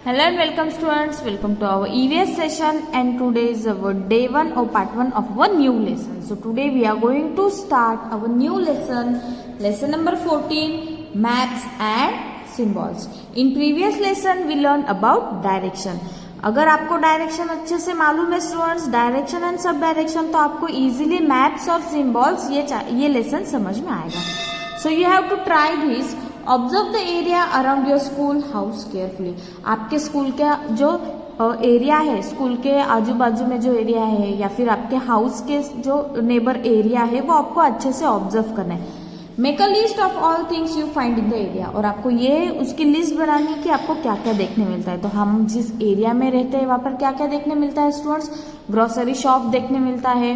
Hello and welcome students, welcome to our EVS session, and today is our day 1 or part 1 of our new lesson. So today we are going to start our new lesson number 14, maps and symbols. In previous lesson we learned about direction. अगर आपको direction अच्छे से मालूम है students, direction and sub direction, तो आपको easily maps और symbols ये लेसन समझ में आएगा. So you have to try this. Observe the area around your school house carefully. आपके स्कूल का जो एरिया है, स्कूल के आजू बाजू में जो एरिया है या फिर आपके हाउस के जो नेबर एरिया है, वो आपको अच्छे से ऑब्जर्व करना है. Make a list of all things you find in the area. और आपको ये उसकी लिस्ट बनानी है कि आपको क्या क्या देखने मिलता है. तो हम जिस एरिया में रहते हैं वहां पर क्या क्या देखने मिलता है स्टूडेंट्स. ग्रोसरी शॉप देखने मिलता है,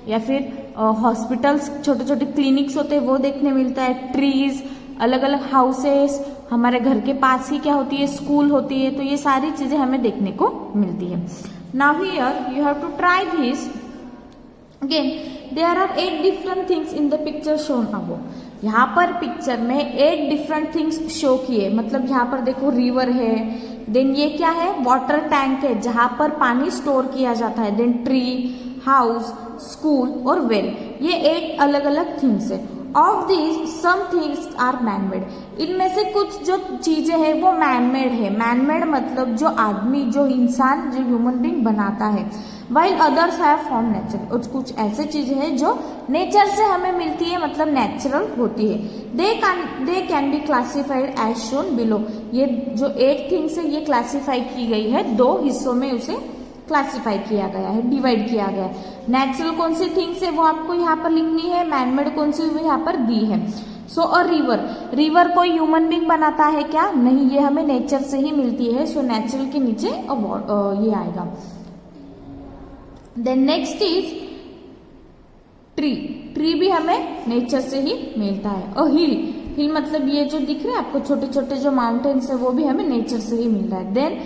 या फिर हॉस्पिटल्स, छोटे छोटे क्लिनिक्स होते हैं वो देखने मिलता है. ट्रीज, अलग अलग हाउसेस, हमारे घर के पास ही क्या होती है, स्कूल होती है. तो ये सारी चीजें हमें देखने को मिलती है. Now here you have to try this again. There are 8 different things in the picture shown above. यहाँ पर पिक्चर में 8 डिफरेंट थिंग्स शो किए. मतलब यहाँ पर देखो रिवर है, देन ये क्या है, वाटर टैंक है जहां पर पानी स्टोर किया जाता है, देन ट्री, हाउस, स्कूल और वेल. ये 8 अलग अलग थिंग्स है. Of these some things are manmade. इनमें से कुछ जो चीजें हैं वो मैनमेड है. मैनमेड मतलब जो आदमी, जो इंसान, जो ह्यूमन बीइंग बनाता है. While others have from nature. और कुछ ऐसे चीजें हैं जो नेचर से हमें मिलती है, मतलब नेचुरल होती है. They can be classified as shown below. ये जो 8 थिंग्स है ये क्लासिफाई की गई है, 2 हिस्सों में उसे क्लासिफाई किया गया है, डिवाइड किया गया है. नेचुरल कौन सी थिंग्स है वो आपको यहाँ पर लिखनी है, मैनमेड कौन सी वो यहाँ पर दी है. सो अ रिवर. रिवर कोई ह्यूमन बीइंग बनाता है क्या? नहीं, ये हमें नेचर से ही मिलती है. सो नेचुरल के नीचे ये आएगा. Then next is tree. Tree भी हमें नेचर से ही मिलता है. अ हिल. हिल मतलब ये जो दिख रहे हैं आपको छोटे छोटे जो माउंटेन्स है वो भी हमें नेचर से ही मिल रहा है. देन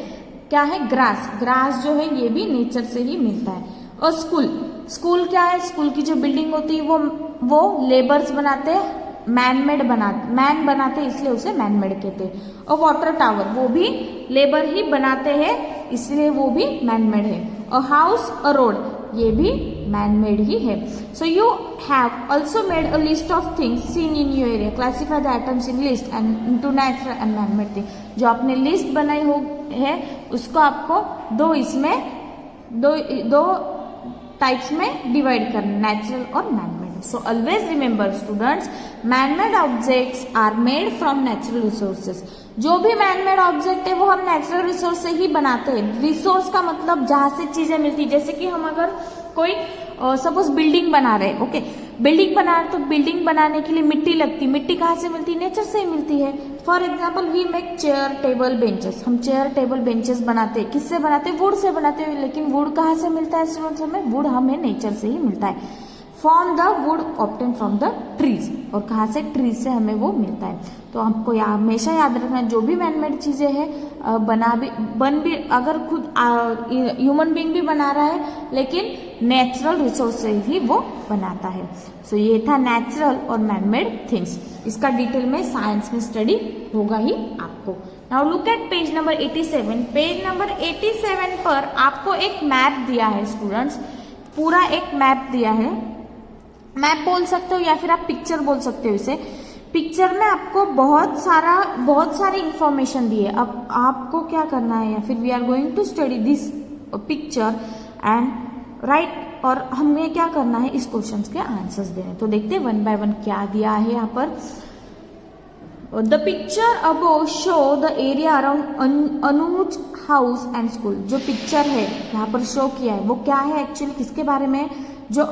क्या है, ग्रास. ग्रास जो है ये भी नेचर से ही मिलता है. और स्कूल. स्कूल क्या है, स्कूल की जो बिल्डिंग होती है वो लेबर्स बनाते हैं, मैन बनाते हैं, इसलिए उसे मैनमेड कहते हैं. और वाटर टावर वो भी लेबर ही बनाते हैं, इसलिए वो भी मैनमेड है. और हाउस और रोड ये भी मैनमेड ही है. सो you have also made a list of things seen in your area. Classify the items in list and into natural and manmade thing. जो आपने लिस्ट बनाई हो है उसको आपको दो टाइप्स में डिवाइड करना, नेचुरल और manmade. So always remember students, manmade objects are made from natural resources. जो भी मैनमेड ऑब्जेक्ट है वो हम नेचुरल रिसोर्स से ही बनाते हैं. रिसोर्स का मतलब जहां से चीजें मिलती है. जैसे कि हम अगर कोई सपोज बिल्डिंग बना रहे, ओके, बिल्डिंग बना रहे तो बिल्डिंग बनाने के लिए मिट्टी लगती. मिट्टी कहाँ से मिलती है? नेचर से ही मिलती है. For example we make chair table benches. हम चेयर टेबल बेंचेस बनाते हैं. किससे बनाते हैं? वुड से बनाते हैं. लेकिन वुड कहाँ से मिलता है स्टूडेंट्स? हमें वुड हमें नेचर से ही मिलता है. From the wood obtain from the trees. और कहाँ से? ट्रीज से हमें वो मिलता है. तो हमको हमेशा याद रखना, जो भी मैनमेड चीजें हैं बन भी अगर खुद ह्यूमन बीइंग भी बना रहा है, लेकिन नेचुरल रिसोर्स से ही वो बनाता है. सो ये था नेचुरल और मैनमेड थिंग्स. इसका डिटेल में साइंस में स्टडी होगा ही आपको. Now look at page number 87. Page number 87 पर आपको एक मैप दिया है स्टूडेंट्स. पूरा एक मैप दिया है. मैप बोल सकते हो या फिर आप पिक्चर बोल सकते हो इसे. पिक्चर में आपको बहुत सारी इंफॉर्मेशन दी है. अब आपको क्या करना है, या फिर we are going to study this picture and write. और हमें क्या करना है, इस क्वेश्चंस के आंसर्स देने. तो देखते हैं 1 बाय 1 क्या दिया है यहाँ पर. The picture above show the area around Anuj house and school. जो पिक्चर है यहाँ पर शो किया है वो क्या है एक्चुअली, किसके बारे में? जो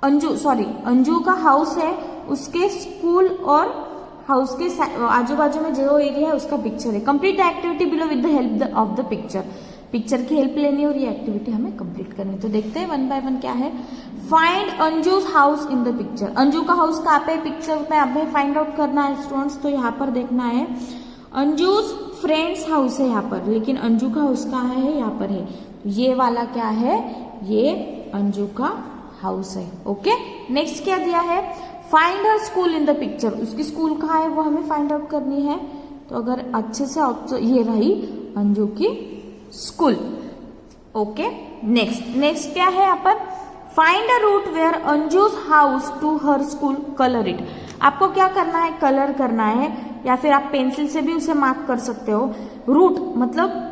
अंजू का हाउस है उसके स्कूल और हाउस के आजू बाजू में जो एरिया है उसका पिक्चर है. Complete the activity below with the help of the picture. Picture की हेल्प लेनी है और ये एक्टिविटी हमें कंप्लीट करनी. तो देखते हैं 1 बाय 1 क्या है. Find Anju's house in the picture. Anju का हाउस कहाँ पे? पिक्चर में हमें फाइंड आउट करना है स्टूडेंट्स. तो यहाँ पर देखना है अंजूज फ्रेंड्स हाउस है यहाँ पर, लेकिन अंजू का हाउस कहाँ है? यहाँ पर है. ये वाला क्या है? ये अंजू का हाउस है. ओके, नेक्स्ट क्या दिया है? Find her school in the picture. उसकी स्कूल कहाँ है वो हमें फाइंड आउट करनी है. तो अगर अच्छे से ये रही अंजू की स्कूल। ओके, नेक्स्ट क्या है यहाँ पर, find a route where Anju's house to her school, colour it. आपको क्या करना है, कलर करना है, या फिर आप पेंसिल से भी उसे मार्क कर सकते हो। रूट मतलब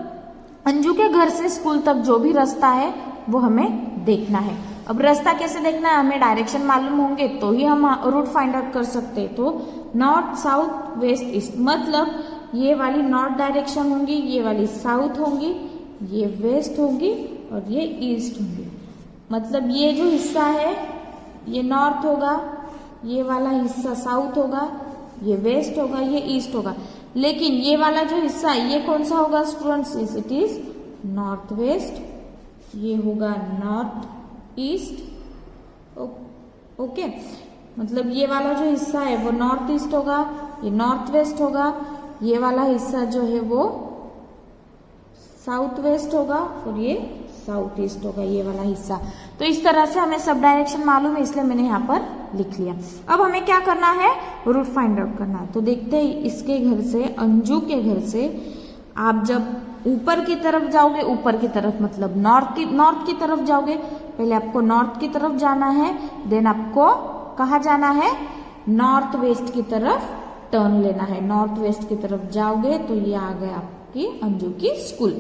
अंजू के घर से स्कूल तक जो भी रास्ता है वो हमें देखना है। अब रास्ता कैसे देखना है, हमें डायरेक्शन मालूम होंगे तो ही हम रूट फाइंड आउट कर सकते हैं। तो नॉर्थ साउथ वेस्ट ईस्ट, मतलब ये वाली नॉर्थ डायरेक्शन होंगी, ये वाली साउथ होंगी, ये वेस्ट होंगी और ये ईस्ट होंगी। मतलब ये जो हिस्सा है ये नॉर्थ होगा, ये वाला हिस्सा साउथ होगा, ये वेस्ट होगा, ये ईस्ट होगा। लेकिन ये वाला जो हिस्सा है ये कौन सा होगा students, it is north west, ये होगा नॉर्थ ईस्ट। ओके, मतलब ये वाला जो हिस्सा है वो नॉर्थ ईस्ट होगा, ये नॉर्थ वेस्ट होगा, ये वाला हिस्सा जो है वो साउथ वेस्ट होगा और ये साउथ ईस्ट होगा, ये वाला हिस्सा। तो इस तरह से हमें सब डायरेक्शन मालूम है, इसलिए मैंने यहाँ पर लिख लिया। अब हमें क्या करना है, रूट फाइंड आउट करना है। तो देखते हैं इसके घर से, अंजू के घर से आप जब ऊपर की तरफ जाओगे, ऊपर की तरफ मतलब नॉर्थ की तरफ जाओगे, पहले आपको नॉर्थ की तरफ जाना है, देन आपको कहाँ जाना है, नॉर्थ वेस्ट की तरफ टर्न लेना है। नॉर्थ वेस्ट की तरफ जाओगे तो ये आ गया आपकी अंजू की स्कूल।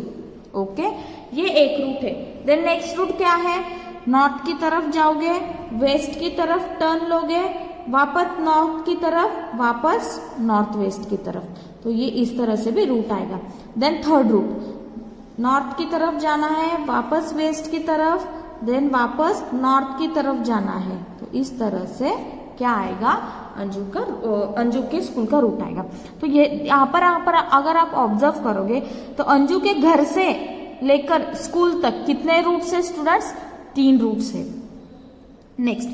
ओके, ये एक रूट है। देन नेक्स्ट रूट क्या है, नॉर्थ की तरफ जाओगे, वेस्ट की तरफ टर्न लोगे, वापस नॉर्थ की तरफ, वापस नॉर्थ वेस्ट की तरफ। तो ये इस तरह से भी रूट आएगा। देन थर्ड रूट, नॉर्थ की तरफ जाना है, वापस वेस्ट की तरफ, देन वापस नॉर्थ की तरफ जाना है। तो इस तरह से क्या आएगा, अंजू के स्कूल का रूट आएगा। तो ये यहाँ पर अगर आप ऑब्जर्व करोगे तो अंजू के घर से लेकर स्कूल तक कितने रूट्स है स्टूडेंट्स, 3 रूट्स है। Next,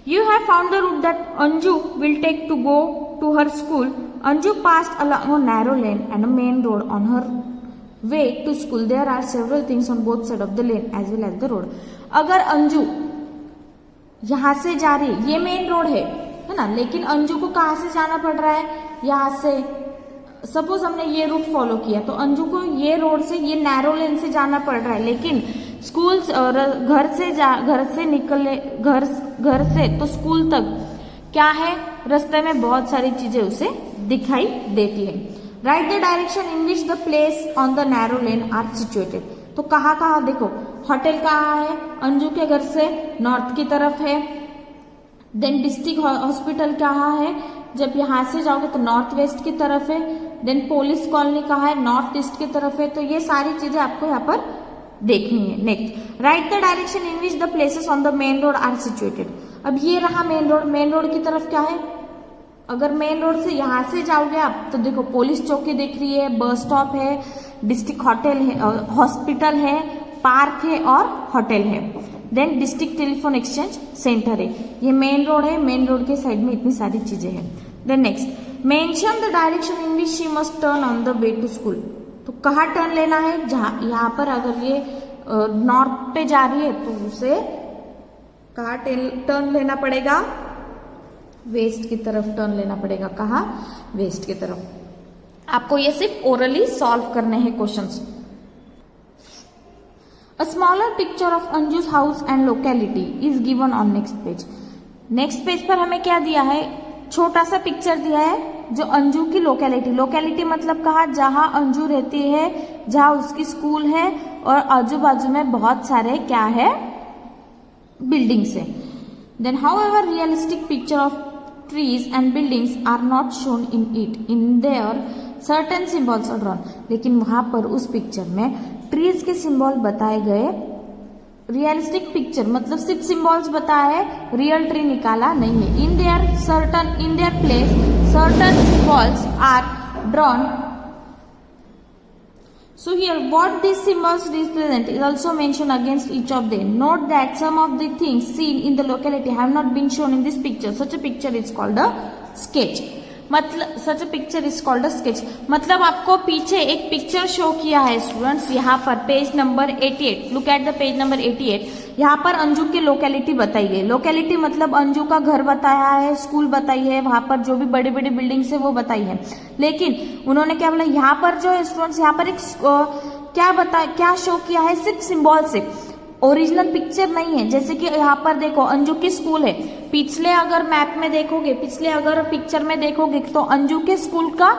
you have found the route that Anju will take to go to her school. Anju passed along a narrow lane and a main road on her way to school. There are several things on both sides of the lane as well as the road. अगर अंजू यहाँ से जा रही है, ये main road है ना, लेकिन अंजू को कहाँ से जाना पड़ रहा है, यहाँ से। सपोज हमने ये रूट फॉलो किया तो अंजू को ये रोड से, ये नैरो लेन से जाना पड़ रहा है, लेकिन स्कूल घर से तो स्कूल तक क्या है, रास्ते में बहुत सारी चीजें उसे दिखाई देती है। Write the direction in which the place on the narrow lane are situated. तो कहाँ देखो, होटल कहाँ है, अंजू के घर से नॉर्थ की तरफ है। देन डिस्ट्रिक्ट हॉस्पिटल कहाँ है, जब यहाँ से जाओगे तो नॉर्थ वेस्ट की तरफ है। देन पुलिस कॉलोनी कहाँ है, नॉर्थ ईस्ट की तरफ है। तो ये सारी चीजें आपको यहाँ पर देखनी है। Next, write the direction in which the places on the main road are situated. अब ये रहा मेन रोड, मेन रोड की तरफ क्या है, अगर मेन रोड से यहाँ से जाओगे आप तो देखो पुलिस चौकी दिख रही है, बस स्टॉप है, डिस्ट्रिक्ट होटल है, हॉस्पिटल है, पार्क है और होटल है। Then district telephone exchange centre है। ये मेन रोड है, मेन रोड के साइड में इतनी सारी चीजें हैं। Then next, mention the direction in which she must turn on the way to school. तो कहाँ टर्न लेना है, जहाँ यहाँ पर अगर ये नॉर्थ पे जा रही है तो उसे कहाँ टर्न लेना पड़ेगा, वेस्ट की तरफ टर्न लेना पड़ेगा। कहाँ, वेस्ट की तरफ। आपको ये सिर्फ ओरली सॉल्व करने हैं questions. A smaller picture of Anju's house and locality is given on next page. Next page पर हमें क्या दिया है, छोटा सा पिक्चर दिया है जो अंजू की लोकेलिटी मतलब कहा, जहां अंजू रहती है, जहां उसकी स्कूल है और आजू बाजू में बहुत सारे क्या है, बिल्डिंग्स है। Then however realistic picture of trees and buildings are not shown in it. In there certain symbols are drawn. लेकिन वहां पर उस पिक्चर में ट्रीज के सिंबल बताए गए। रियलिस्टिक पिक्चर मतलब सिर्फ सिंबल्स बताए, रियल ट्री निकाला नहीं है। In their place certain symbols are drawn. So here what these symbols represent is also mentioned against each of them. Note that some of the things seen in the locality have not been shown in this picture. Such a picture is called a sketch. मतलब such a picture is called a sketch. मतलब आपको पीछे एक picture show किया है students, यहाँ पर page number 88, look at the page number 88। यहाँ पर अंजू की लोकेलिटी बताई है। लोकेलिटी मतलब अंजू का घर बताया है, स्कूल बताई है, वहां पर जो भी बड़ी बड़ी बिल्डिंग्स है वो बताई है। लेकिन उन्होंने क्या बोला, यहाँ पर जो है स्टूडेंट्स, यहाँ पर एक क्या शो किया है, सिर्फ सिंबल से, ओरिजिनल पिक्चर नहीं है। जैसे कि यहाँ पर देखो अंजू की स्कूल है, पिछले अगर मैप में देखोगे, पिछले अगर पिक्चर में देखोगे तो अंजू के स्कूल का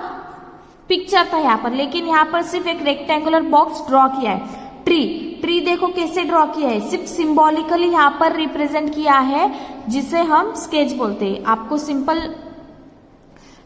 पिक्चर था यहाँ पर, लेकिन यहाँ पर सिर्फ एक रेक्टेंगुलर बॉक्स ड्रॉ किया है। ट्री देखो कैसे ड्रॉ किया है, सिर्फ सिंबॉलिकली यहाँ पर रिप्रेजेंट किया है, जिसे हम स्केच बोलते हैं। आपको सिंपल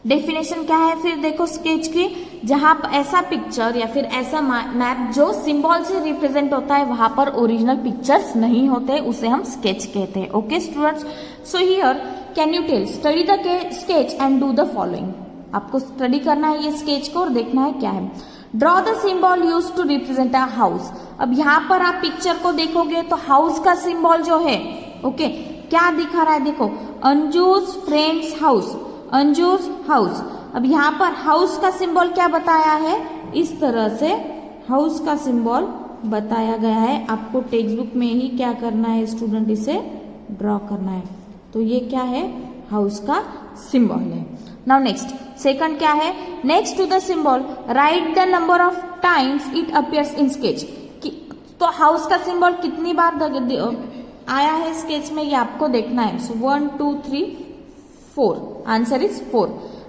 डेफिनेशन क्या है फिर देखो स्केच की, जहां ऐसा पिक्चर या फिर ऐसा मैप जो सिंबल से रिप्रेजेंट होता है, वहां पर ओरिजिनल पिक्चर्स नहीं होते, उसे हम स्केच कहते हैं। Okay students, so here can you tell, study the sketch and do the following. आपको स्टडी करना है ये स्केच को और देखना है क्या है। Draw the symbol use to represent a house. अब यहाँ पर आप पिक्चर को देखोगे तो हाउस का सिंबल जो है, ओके, क्या दिखा रहा है देखो, Anju's friends house, Anju's house. अब यहाँ पर हाउस का सिंबल क्या बताया है, इस तरह से हाउस का सिंबल बताया गया है। आपको टेक्स्ट बुक में ही क्या करना है स्टूडेंट, इसे ड्रॉ करना है। तो ये क्या है, हाउस का सिंबल है। नाउ नेक्स्ट, सेकंड क्या है, next to the symbol write the number of times it appears in sketch. तो हाउस का सिंबल कितनी बार आया है स्केच में, ये आपको देखना है। सो 1 2 3 4, answer is 4।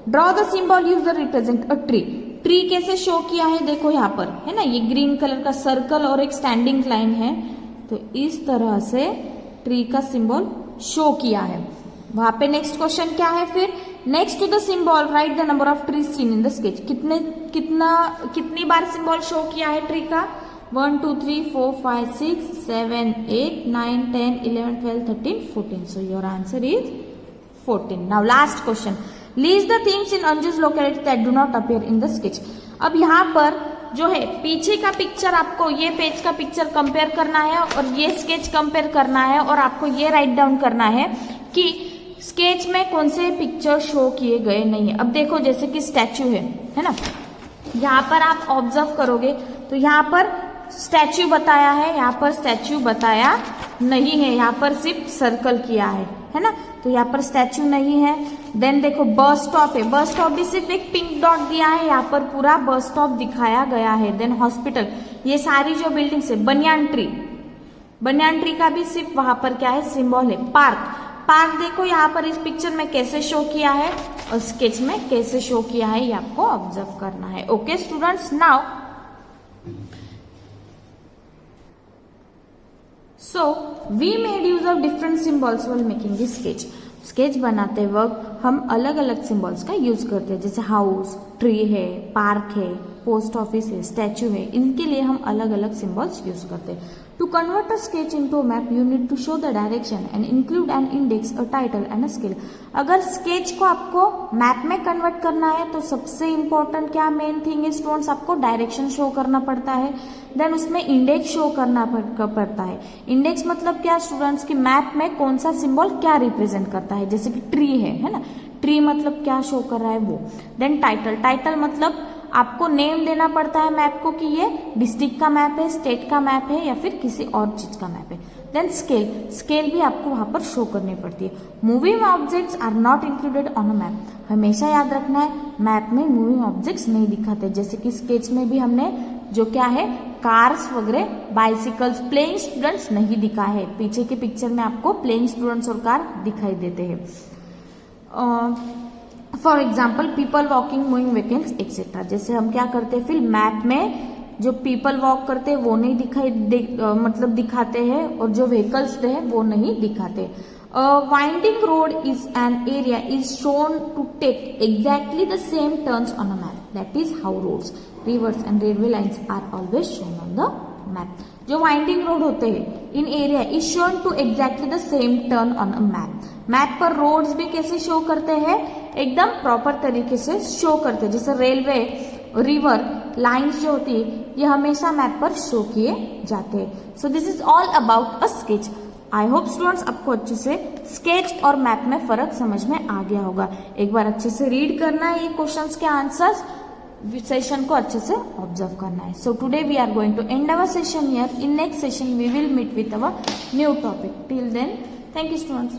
Draw the symbol use the represent a tree. Tree कैसे शो किया है देखो यहाँ पर है ना, ये ग्रीन कलर का सर्कल और एक स्टैंडिंग लाइन है, तो इस तरह से ट्री का सिंबल शो किया है वहां पे। नेक्स्ट क्वेश्चन क्या है फिर, next to the symbol write the number of trees seen in the sketch. कितनी बार सिंबल शो किया है ट्री का, 1 2 3 4 5 6 7 8 9 10 11 12 13 14। So your answer is 14. Now last question. List the things in Anju's locality that do not appear in the sketch. अब यहाँ पर जो है पीछे का पिक्चर, आपको ये पेज का पिक्चर कंपेयर करना है और ये स्केच कंपेयर करना है, और आपको ये राइट डाउन करना है कि स्केच में कौन से पिक्चर शो किए गए नहीं है। अब देखो जैसे कि स्टैचू है ना, यहाँ पर आप ऑब्जर्व करोगे तो यहाँ पर स्टैचू बताया है, यहाँ पर स्टैचू बताया नहीं है, यहाँ पर सिर्फ सर्कल किया है ना, तो यहाँ पर स्टैचू नहीं है। देन देखो बस स्टॉप है, बस स्टॉप भी सिर्फ एक पिंक डॉट दिया है, यहाँ पर पूरा बस स्टॉप दिखाया गया है। देन हॉस्पिटल, ये सारी जो बिल्डिंग्स है, बनियान ट्री का भी सिर्फ वहां पर क्या है, सिंबल है। पार्क देखो यहाँ पर इस पिक्चर में कैसे शो किया है और स्केच में कैसे शो किया है, ये आपको ऑब्जर्व करना है। Okay students, now so we made use of different symbols while making this sketch. Sketch बनाते वक्त हम अलग अलग सिंबल्स का यूज करते हैं, जैसे हाउस, ट्री है, पार्क है, पोस्ट ऑफिस है, स्टैचू है, इनके लिए हम अलग अलग सिंबल्स यूज करते हैं। To convert a sketch into a map you need to show the direction and include an index, a title and a scale. अगर स्केच को आपको मैप में कन्वर्ट करना है तो सबसे इंपॉर्टेंट क्या मेन थिंग है स्टूडेंट्स, आपको डायरेक्शन शो करना पड़ता है। देन उसमें इंडेक्स शो करना पड़ता है। इंडेक्स मतलब क्या स्टूडेंट्स, की मैप में कौन सा सिंबल क्या रिप्रेजेंट करता है, जैसे कि ट्री है ना, ट्री मतलब क्या शो कर रहा है वो। देन टाइटल मतलब आपको नेम देना पड़ता है मैप को कि ये डिस्ट्रिक्ट का मैप है, स्टेट का मैप है या फिर किसी और चीज का मैप है। देन स्केल भी आपको वहां पर शो करनी पड़ती है। Moving objects are not included on a map, हमेशा याद रखना है मैप में मूविंग ऑब्जेक्ट्स नहीं दिखाते, जैसे कि स्केच में भी हमने जो क्या है कार्स वगैरह, बाइसिकल्स, प्लेइंग स्टूडेंट्स नहीं दिखा है। पीछे के पिक्चर में आपको प्लेइंग स्टूडेंट्स और कार दिखाई देते हैं। For example people walking, moving vehicles etcetera. जैसे हम क्या करते हैं फिर मैप में जो पीपल वॉक करते हैं वो नहीं मतलब दिखाते हैं, और जो व्हीकल्स है वो नहीं दिखाते। Winding road is an area is shown to take exactly the same turns on a map, that is how roads, rivers and railway lines are always shown on the map. जो winding road होते हैं in area is shown to exactly the same turn on a map. Map पर roads भी कैसे show करते हैं, एकदम proper तरीके से शो करते हैं। जैसे रेलवे, रिवर, लाइन्स जो होती है ये हमेशा मैप पर शो किए जाते हैं। So this is all about a sketch. I hope students आपको अच्छे से स्केच और मैप में फर्क समझ में आ गया होगा। एक बार अच्छे से रीड करना है ये क्वेश्चंस के आंसर्स, सेशन को अच्छे से ऑब्जर्व करना है। So today we are going to end our session here. In next session we will meet with our new topic. Till then, thank you students.